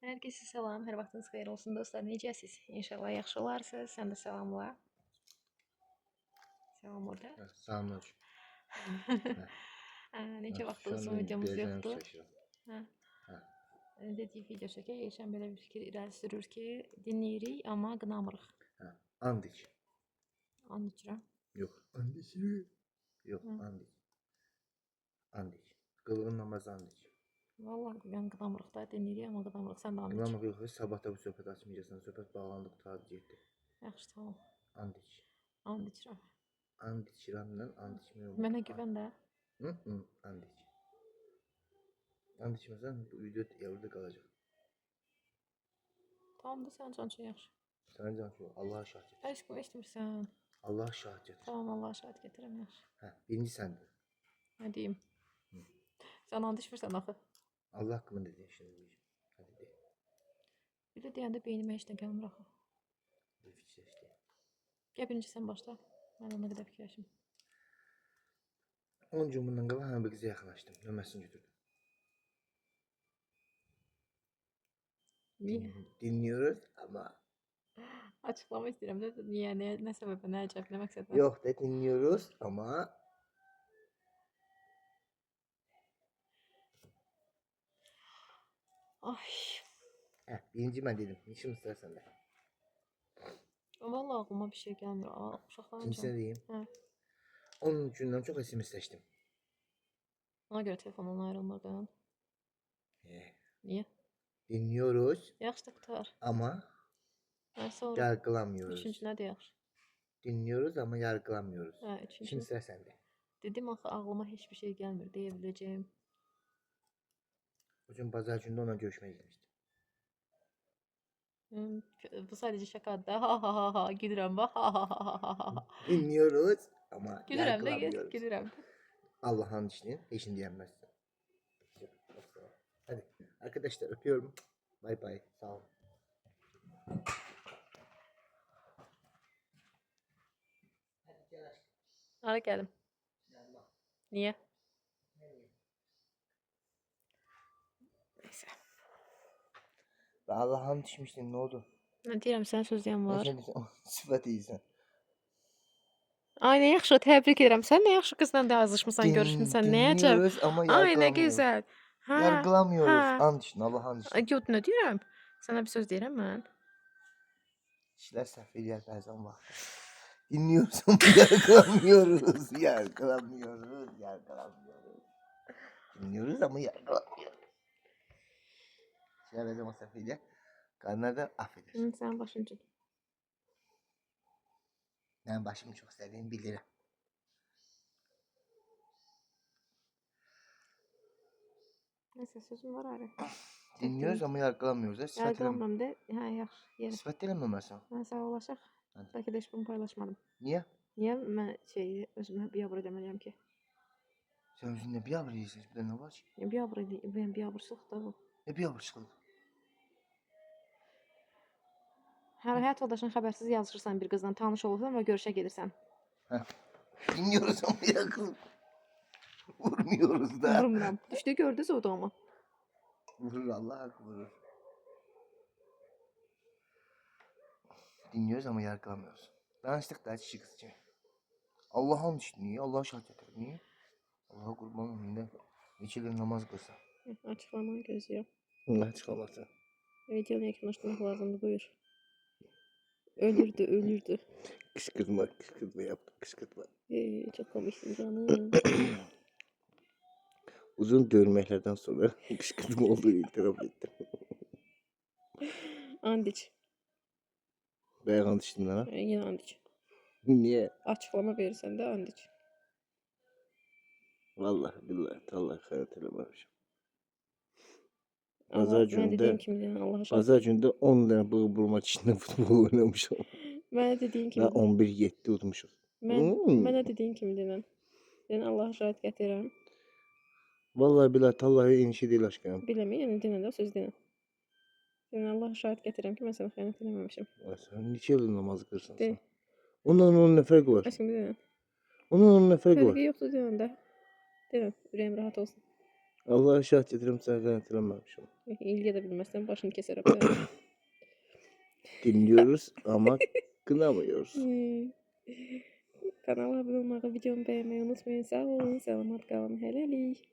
Herkese salam, hər vaxtınız xeyir olsun dostlar. Necəsiz? İnşallah yaxşılarsınız. Sən də salamla. Salam orada. Salam. Neçə vaxt olsun videomuz yoxdur. Dedik video çəkək. Geçən belə bir fikir irəli sürür ki, dinləyirik, amma qınamırıq. Andik. And içirəm. Yox. Andik. Yox, andik. Andik. Qılğın namazı andik. Vallahi yəni qınamırıq da, dinləyirik, amma qınamırıq. Sən də and iç. Qınamırıq yox, sabah da bu söhbət açmayacaqsan. Söhbət bağlandı, qurtardı getdi. Yaxşı, tamam. Andik. And içirəm. And içirəmdən, and içmirəm. Mənə güvən də. Andik. And içməsən bu video yavruda qalacaq. Tamam da sən can yaxşı. Sən can şu, Allah'a şahid gətir. Eşq eşitmirsən. Allah'a şahid gətir. Tamam, Allah'a şahid gətirəm yaxşı. Birinci səndir. Nə deyim? Sən and içmirsən axı. Allah haqqımı dedin şimdi. Hadi de. Bir də deyəndə beynimə heç nə gəlmir axı. Bir fikirləşdi. Gəl birinci sən başla. Mən ona qədər fikirləşim. 10 gün bundan qabaq həmin bir qıza yaxınlaşdım. Nömrəsini götürdüm. Niyə? Dinliyoruz ama. Açıqlama istəyirəm də niyə, nə səbəbə, nə əcəb, nə məqsədlə? Yox da dinliyoruz ama. Ay. Birinci mən dedim. İşim istərsən də. Vallahi ağlıma bir şey gəlmir. Uşaqlarım İkincisini deyim. Hə. 10 gündən çox SMS-ləşdim. Ona görə telefondan ayrılmırdın. Niyə? Dinliyoruz. Yaxşı da qutar. Ama Sonra yargılamıyoruz. üçüncü nədir yaxşı? Dinliyoruz ama yargılamıyoruz. Üçüncü. Şimdi sıra sende. Dedim axı ağlıma heç bir şey gəlmir deyə biləcəyim. O gün bazar günü ona görüşmeye gitmiştim. Bu sadece şakadır da. Ha ha ha ha gülürəm bax. Ha ha ha ha ha. Dinliyoruz ama Gülürəm də yargılamıyoruz. gülürəm. Allah'ın işini eşin diyemezsin. Hadi arkadaşlar öpüyorum. Bay bay. Sağ olun. Hara gəlim? Niyə? Neyse. Allah'ın düşmüştün ne oldu? Nə deyirəm, sən sözləyən var. Sıfat iyisən. Ay nə yaxşı, təbrik edirəm. Sən nə yaxşı qızla da yazışmısan, görüşmüsən. Nə əcəb. Dinliyoruz ama Ay nə yargılamıyoruz. gözəl. Yargılamıyoruz. And için, Allah'ın için. Yox, nə deyirəm? Sənə bir söz deyirəm mən. İşlər səhv eləyər bəzən vaxt. Dinliyoruz ama yargılamıyoruz. Yargılamıyoruz. Yargılamıyoruz. Dinliyoruz ama yargılamıyoruz. İşlər bəzən səhv eləyər. Qadınlar da affeder. Sən başınca. Ben başımı çok sevdiğimi bilirim. Neyse sözüm var ayrı. Dinliyoruz ama yargılamıyoruz. Yargılamam de. Ha yaxşı. Yeri. Sıfat eləməməsən. Mən sağollaşaq. Bəlkə də heç bunu paylaşmadım. Niyə? Niyə mən özümə biabır demeliyəm ki? Sən özünə biabır yeyirsən. Bir də nə var ki? Biabır deyim. Ben biabırsıq da bu. Ne biabırçılıq? Hər həyat yoldaşın xəbərsiz yazışırsan bir qızla, tanış olursan və görüşə gedirsən. Dinliyoruz ama yakın. Vurmuyoruz da. Vurmuram. Düşdü gördü soğuduğumu. Vurur Allah hak vurur. Dinliyoruz ama yargılamıyoruz. Danıştık da çiçek kız için. Allah'ın işini, Allah'a şahit eder. Niye? Allah'a kurban önünde neçə gün namaz qılsa. Açıqlamanı gözləyirəm. Ne açıqlaması? Videonu yakınlaşdırmaq lazımdır, buyur. Ölürdü. Kışkırtma yaptım, kışkırtma. Çok komiksin canım. Uzun dövməklərdən sonra kışkırtma olduğu itiraf ettim. Andiç. Bayaq and içdin ha? Yine andiç. Niye? Açıqlama verirsən də andiç. Vallahi billahi tallahi xəyanət eləməmişəm. Mən dediyim kimi deyən Allah'a şahid. Bazar gündə 10 dənə bığ burma içində futbol oynamışam. Mənə dediyin kimi. Və 11-7 udmuşuq. Mənə dediyin kimi deyən. Yəni Allah'a şahid gətirirəm. Vallahi billahi tallahi eyni şey deyil aşkım. Biləmi, yəni deyən də söz deyən. Yəni Allah'a şahid gətirirəm ki, mən sənə xəyanət eləməmişəm. Sən neçə il namaz qılırsan sən? Ondan nə fərqi var? Aşkım deyən. Ondan nə fərqi var? Fərqi yoxdur deyən də. Deyən, ürəyim rahat olsun. Allah'a şahid edirəm səni qənət eləməmişəm. İlgiyə də bilməzsən, başını kəsərəm sənin. Dinliyoruz ama kınamıyoruz. Kanala abunə olmağı, videomu bəyənməyi unutmayın. Sağ olun, salamat qalın, hələlik.